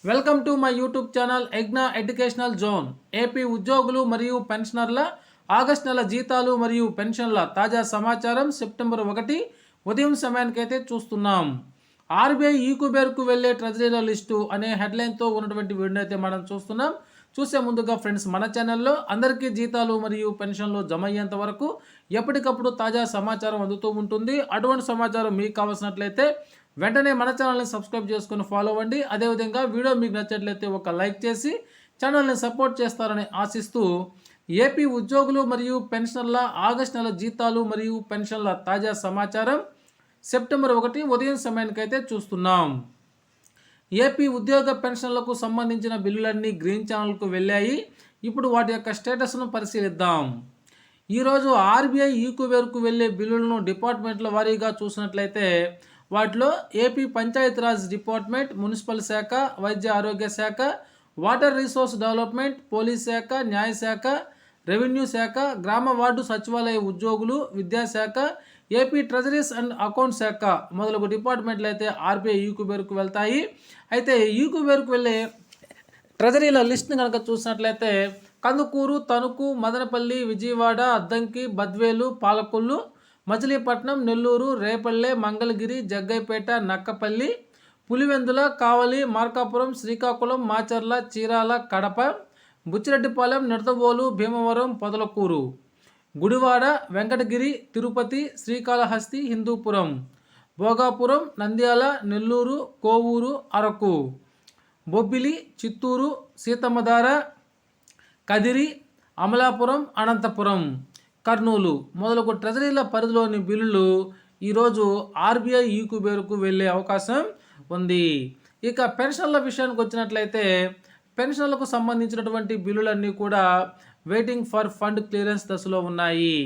Welcome to my YouTube channel ఎగ్నా educational zone. AP ఉద్యోగులు మరియు పెన్షనర్ల ఆగస్టు నెల జీతాలు మరియు పెన్షన్ల తాజా సమాచారం సెప్టెంబర్ 1 ఉదయం సమయానికైతే చూస్తున్నాం. ఆర్బీఐ ఈక్యుబేర్కు వెళ్లే ట్రెజరీల లిస్టు అనే హెడ్లైన్తో ఉన్నటువంటి వీడియో అయితే మనం చూస్తున్నాం. చూసే ముందుగా ఫ్రెండ్స్, మన ఛానల్లో అందరికీ జీతాలు మరియు పెన్షన్లు జమ అయ్యేంత వరకు ఎప్పటికప్పుడు తాజా సమాచారం అందుతూ ఉంటుంది. అటువంటి సమాచారం మీకు కావాల్సినట్లయితే వెంటనే మన ఛానల్ని సబ్స్క్రైబ్ చేసుకుని ఫాలో అవ్వండి. అదేవిధంగా వీడియో మీకు నచ్చినట్లయితే ఒక లైక్ చేసి ఛానల్ని సపోర్ట్ చేస్తారని ఆశిస్తూ, ఏపీ ఉద్యోగులు మరియు పెన్షనర్ల ఆగస్టు నెల జీతాలు మరియు పెన్షన్ల తాజా సమాచారం సెప్టెంబర్ 1 ఉదయం సమయానికైతే చూస్తున్నాం. ఏపీ ఉద్యోగ పెన్షన్లకు సంబంధించిన బిల్లులన్నీ గ్రీన్ ఛానల్కు వెళ్ళాయి. ఇప్పుడు వాటి యొక్క స్టేటస్ను పరిశీలిద్దాం. ఈరోజు ఆర్బీఐ ఈక్యుబేర్కు వెళ్ళే బిల్లులను డిపార్ట్మెంట్ల వారీగా చూసినట్లయితే వాటిలో ఏపీ పంచాయతీరాజ్ డిపార్ట్మెంట్, మున్సిపల్ శాఖ, వైద్య ఆరోగ్య శాఖ, వాటర్ రిసోర్స్ డెవలప్మెంట్, పోలీస్ శాఖ, న్యాయశాఖ, రెవెన్యూ శాఖ, గ్రామ వార్డు సచివాలయ ఉద్యోగులు, విద్యాశాఖ, ఏపీ ట్రెజరీస్ అండ్ అకౌంట్ శాఖ మొదలగు డిపార్ట్మెంట్లు అయితే ఆర్బీఐ ఈక్యుబేర్కు వెళ్తాయి. అయితే ఈక్యుబేర్కు వెళ్ళే ట్రెజరీల లిస్ట్ని కనుక చూసినట్లయితే కందుకూరు, తణుకు, మదనపల్లి, విజయవాడ, అద్దంకి, బద్వేలు, పాలకొల్లు, మచిలీపట్నం, నెల్లూరు, రేపల్లె, మంగళగిరి, జగ్గైపేట, నక్కపల్లి, పులివెందుల, కావలి, మార్కాపురం, శ్రీకాకుళం, మాచర్ల, చీరాల, కడప, బుచ్చిరెడ్డిపాలెం, నిడదవోలు, భీమవరం, పొదలకూరు, గుడివాడ, వెంకటగిరి, తిరుపతి, శ్రీకాళహస్తి, హిందూపురం, భోగాపురం, నంద్యాల, నెల్లూరు, కోవూరు, అరకు, బొబ్బిలి, చిత్తూరు, సీతమ్మధార, కదిరి, అమలాపురం, అనంతపురం, కర్నూలు మొదలగు ట్రెజరీల పరిధిలోని బిల్లులు ఈరోజు ఆర్బీఐ ఈక్యుబేర్కు వెళ్ళే అవకాశం ఉంది. ఇక పెన్షన్ల విషయానికి వచ్చినట్లయితే పెన్షన్లకు సంబంధించినటువంటి బిల్లులన్నీ కూడా వెయిటింగ్ ఫర్ ఫండ్ క్లియరెన్స్ దశలో ఉన్నాయి.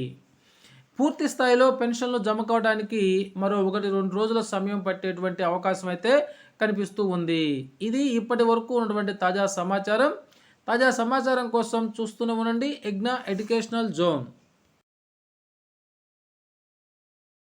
పూర్తి స్థాయిలో పెన్షన్లు జమ కావడానికి మరో 1-2 రోజుల సమయం పట్టేటువంటి అవకాశం అయితే కనిపిస్తూ ఉంది. ఇది ఇప్పటి వరకు ఉన్నటువంటి తాజా సమాచారం. తాజా సమాచారం కోసం చూస్తూనే ఉండండి ఎగ్నా ఎడ్యుకేషనల్ జోన్.